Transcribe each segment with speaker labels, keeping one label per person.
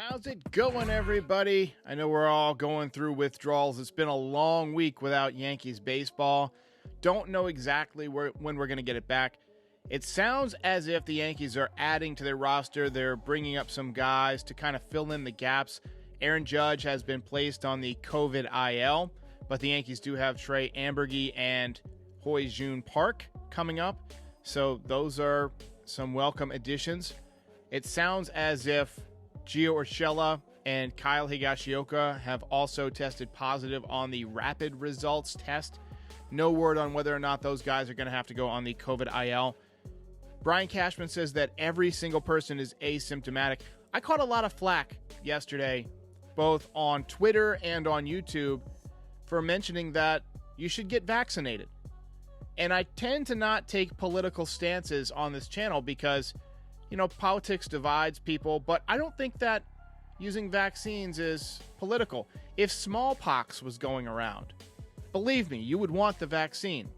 Speaker 1: How's it going, everybody? I know we're all going through withdrawals. It's been a long week without Yankees baseball. Don't know exactly when we're going to get it back. It sounds as if the Yankees are adding to their roster. They're bringing up some guys to kind of fill in the gaps. Aaron Judge has been placed on the COVID IL, but the Yankees do have Trey Amburgey and Hoy-Jun Park coming up. So those are some welcome additions. It sounds as if Gio Urshela and Kyle Higashioka have also tested positive on the rapid results test. No word on whether or not those guys are going to have to go on the COVID IL. Brian Cashman says that every single person is asymptomatic. I caught a lot of flack yesterday, both on Twitter and on YouTube, for mentioning that you should get vaccinated. And I tend to not take political stances on this channel because, you know, politics divides people, but I don't think that using vaccines is political. If smallpox was going around, believe me, you would want the vaccine.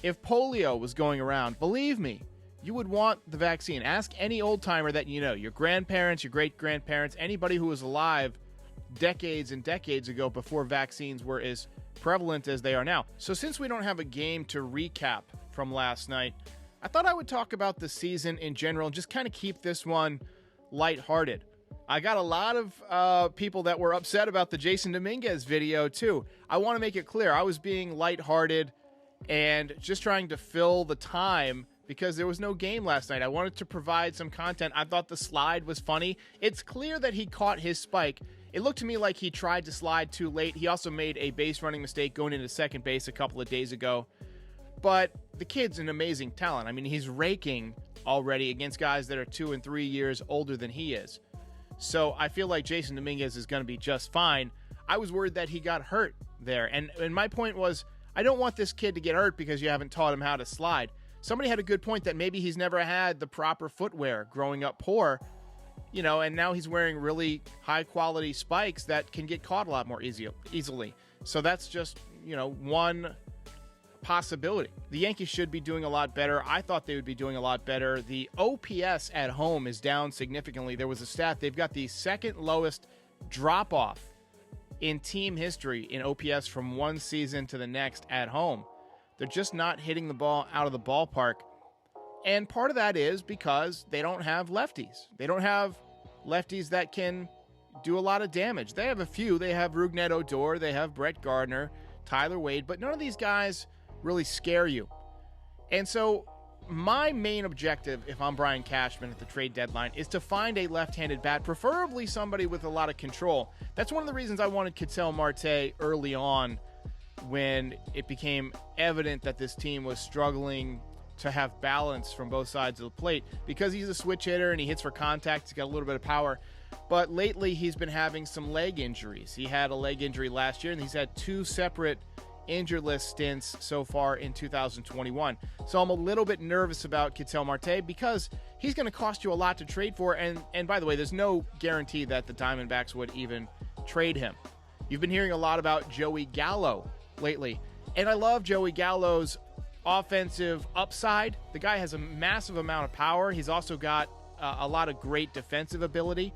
Speaker 1: If polio was going around, believe me, you would want the vaccine. Ask any old-timer that you know, your grandparents, your great-grandparents, anybody who was alive decades and decades ago before vaccines were as prevalent as they are now. So since we don't have a game to recap from last night, I thought I would talk about the season in general and just kind of keep this one lighthearted. I got a lot of people that were upset about the Jason Dominguez video too. I want to make it clear, I was being lighthearted and just trying to fill the time because there was no game last night. I wanted to provide some content. I thought the slide was funny. It's clear that he caught his spike. It looked to me like he tried to slide too late. He also made a base running mistake going into second base a couple of days ago. But the kid's an amazing talent. I mean, he's raking already against guys that are 2 and 3 years older than he is. So I feel like Jason Dominguez is going to be just fine. I was worried that he got hurt there. And my point was, I don't want this kid to get hurt because you haven't taught him how to slide. Somebody had a good point that maybe he's never had the proper footwear growing up poor, you know, and now he's wearing really high quality spikes that can get caught a lot more easily. So that's just, you know, one possibility. The Yankees should be doing a lot better. I thought they would be doing a lot better. The OPS at home is down significantly. There was a stat. They've got the second lowest drop-off in team history in OPS from one season to the next at home. They're just not hitting the ball out of the ballpark. And part of that is because they don't have lefties. They don't have lefties that can do a lot of damage. They have a few. They have Rougned Odor. They have Brett Gardner, Tyler Wade. But none of these guys really scare you. And so my main objective, if I'm Brian Cashman at the trade deadline, is to find a left-handed bat, preferably somebody with a lot of control. That's one of the reasons I wanted Ketel Marte early on when it became evident that this team was struggling to have balance from both sides of the plate, because he's a switch hitter and he hits for contact. He's got a little bit of power. But lately he's been having some leg injuries. He had a leg injury last year, and he's had 2 separate injured list stints so far in 2021. So I'm a little bit nervous about Ketel Marte because he's going to cost you a lot to trade for. And by the way, there's no guarantee that the Diamondbacks would even trade him. You've been hearing a lot about Joey Gallo lately, and I love Joey Gallo's offensive upside. The guy has a massive amount of power. He's also got a lot of great defensive ability,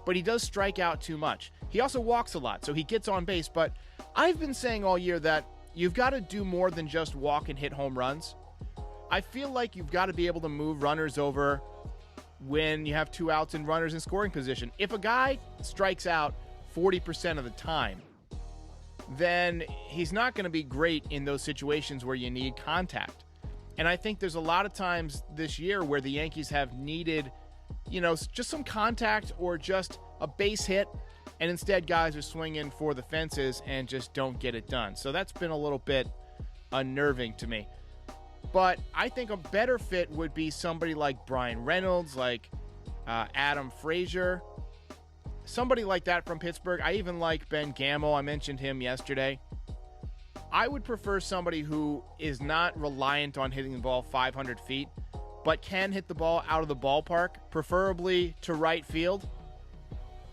Speaker 1: but he does strike out too much. He also walks a lot, so he gets on base. But I've been saying all year that you've got to do more than just walk and hit home runs. I feel like you've got to be able to move runners over when you have 2 outs and runners in scoring position. If a guy strikes out 40% of the time, then he's not going to be great in those situations where you need contact. And I think there's a lot of times this year where the Yankees have needed, you know, just some contact or just a base hit, and instead guys are swinging for the fences and just don't get it done. So that's been a little bit unnerving to me. But I think a better fit would be somebody like Brian Reynolds, like Adam Frazier, somebody like that from Pittsburgh. I even like Ben Gamel. I mentioned him yesterday. I would prefer somebody who is not reliant on hitting the ball 500 feet, but can hit the ball out of the ballpark, preferably to right field,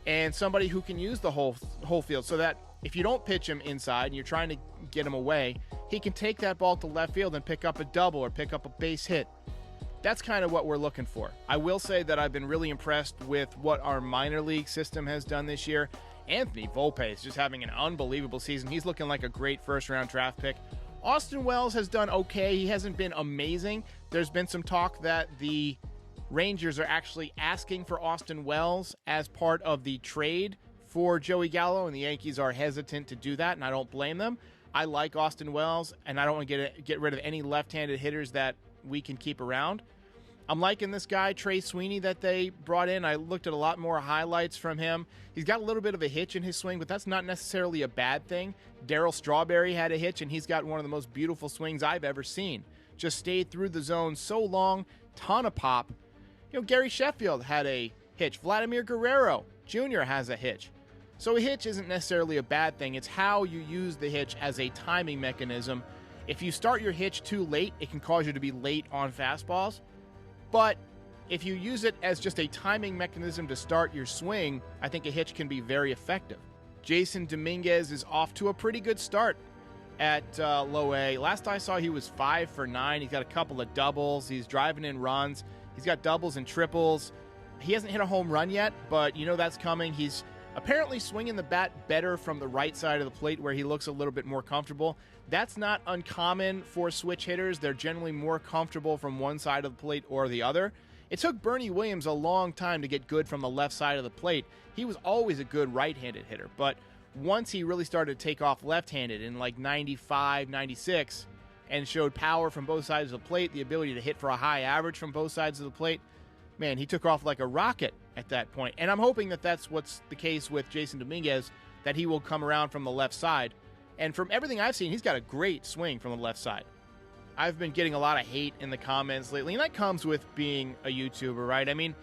Speaker 1: and somebody who can use the whole field so that if you don't pitch him inside and you're trying to get him away, he can take that ball to left field and pick up a double or pick up a base hit. That's kind of what we're looking for. I will say that I've been really impressed with what our minor league system has done this year. Anthony Volpe is just having an unbelievable season. He's looking like a great first-round draft pick. Austin Wells has done okay. He hasn't been amazing. There's been some talk that the Rangers are actually asking for Austin Wells as part of the trade for Joey Gallo, and the Yankees are hesitant to do that, and I don't blame them. I like Austin Wells, and I don't want to get rid of any left-handed hitters that we can keep around. I'm liking this guy, Trey Sweeney, that they brought in. I looked at a lot more highlights from him. He's got a little bit of a hitch in his swing, but that's not necessarily a bad thing. Darryl Strawberry had a hitch, and he's got one of the most beautiful swings I've ever seen. Just stayed through the zone so long, ton of pop. Gary Sheffield had a hitch. Vladimir Guerrero Jr. has a hitch. So a hitch isn't necessarily a bad thing. It's how you use the hitch as a timing mechanism. If you start your hitch too late, it can cause you to be late on fastballs. But if you use it as just a timing mechanism to start your swing, I think a hitch can be very effective. Jason Dominguez is off to a pretty good start at low A. Last I saw, he was 5 for 9. He's got a couple of doubles. He's driving in runs. He's got doubles and triples. He hasn't hit a home run yet, but that's coming. He's apparently swinging the bat better from the right side of the plate where he looks a little bit more comfortable. That's not uncommon for switch hitters. They're generally more comfortable from one side of the plate or the other. It took Bernie Williams a long time to get good from the left side of the plate. He was always a good right-handed hitter, but once he really started to take off left-handed in like 95, 96, and showed power from both sides of the plate, the ability to hit for a high average from both sides of the plate, man, he took off like a rocket at that point. And I'm hoping that that's what's the case with Jason Dominguez, that he will come around from the left side. And from everything I've seen, he's got a great swing from the left side. I've been getting a lot of hate in the comments lately, and that comes with being a YouTuber, right? I mean,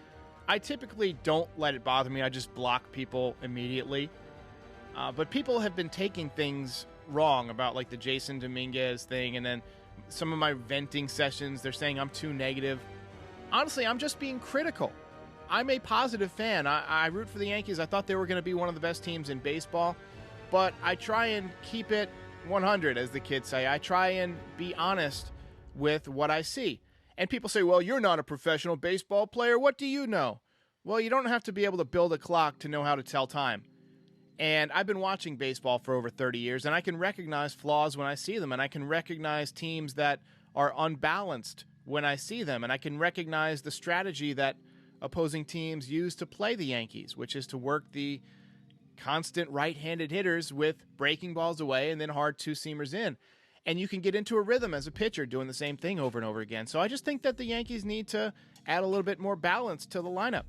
Speaker 1: I typically don't let it bother me. I just block people immediately. But people have been taking things wrong about like the Jason Dominguez thing, and then some of my venting sessions, they're saying I'm too negative. Honestly, I'm just being critical. I'm a positive fan. I root for the Yankees. I thought they were going to be one of the best teams in baseball, but I try and keep it 100, as the kids say. I try and be honest with what I see. And people say, well, you're not a professional baseball player. What do you know? Well, you don't have to be able to build a clock to know how to tell time. And I've been watching baseball for over 30 years, and I can recognize flaws when I see them, and I can recognize teams that are unbalanced when I see them, and I can recognize the strategy that opposing teams use to play the Yankees, which is to work the constant right-handed hitters with breaking balls away and then hard two-seamers in. And you can get into a rhythm as a pitcher doing the same thing over and over again. So I just think that the Yankees need to add a little bit more balance to the lineup.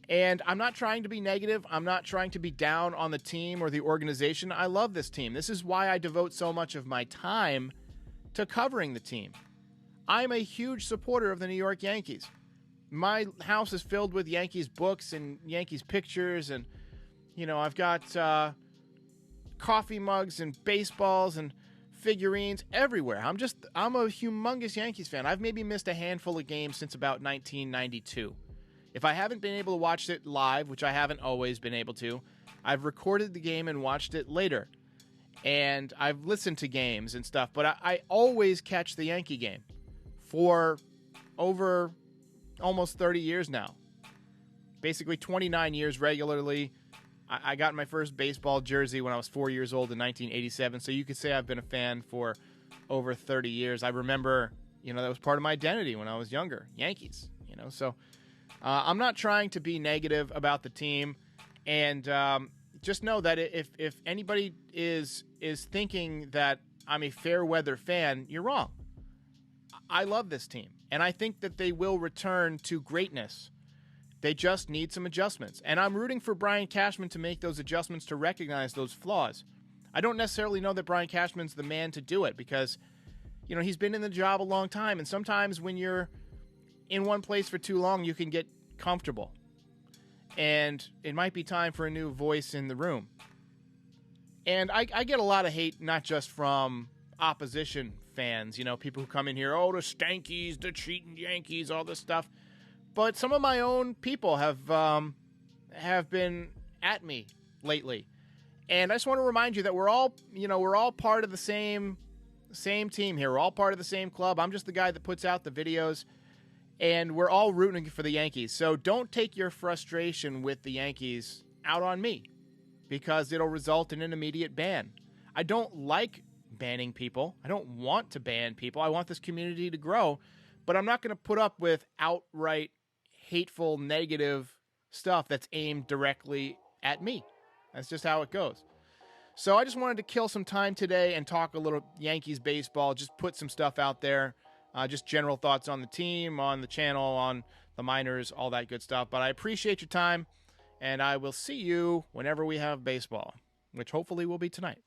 Speaker 1: And I'm not trying to be negative. I'm not trying to be down on the team or the organization. I love this team. This is why I devote so much of my time to covering the team. I'm a huge supporter of the New York Yankees. My house is filled with Yankees books and Yankees pictures, and I've got coffee mugs and baseballs and figurines everywhere. I'm a humongous Yankees fan. I've maybe missed a handful of games since about 1992. If I haven't been able to watch it live, which I haven't always been able to, I've recorded the game and watched it later. And I've listened to games and stuff, but I always catch the Yankee game for over almost 30 years now. Basically 29 years regularly. I got my first baseball jersey when I was 4 years old in 1987, so you could say I've been a fan for over 30 years. I remember, that was part of my identity when I was younger. Yankees, so I'm not trying to be negative about the team, and just know that if anybody is thinking that I'm a fair weather fan, you're wrong. I love this team, and I think that they will return to greatness. They just need some adjustments, and I'm rooting for Brian Cashman to make those adjustments to recognize those flaws. I don't necessarily know that Brian Cashman's the man to do it because, he's been in the job a long time, and sometimes when you're in one place for too long, you can get comfortable, and it might be time for a new voice in the room. And I get a lot of hate, not just from opposition fans, people who come in here, oh, the Stankies, the cheating Yankees, all this stuff. But some of my own people have been at me lately, and I just want to remind you that we're all part of the same team here. We're all part of the same club. I'm just the guy that puts out the videos, and we're all rooting for the Yankees. So don't take your frustration with the Yankees out on me, because it'll result in an immediate ban. I don't like banning people. I don't want to ban people. I want this community to grow, but I'm not going to put up with outright hateful, negative stuff that's aimed directly at me. That's just how it goes. So I just wanted to kill some time today and talk a little Yankees baseball, just put some stuff out there, just general thoughts on the team, on the channel, on the minors, all that good stuff. But I appreciate your time, and I will see you whenever we have baseball, which hopefully will be tonight.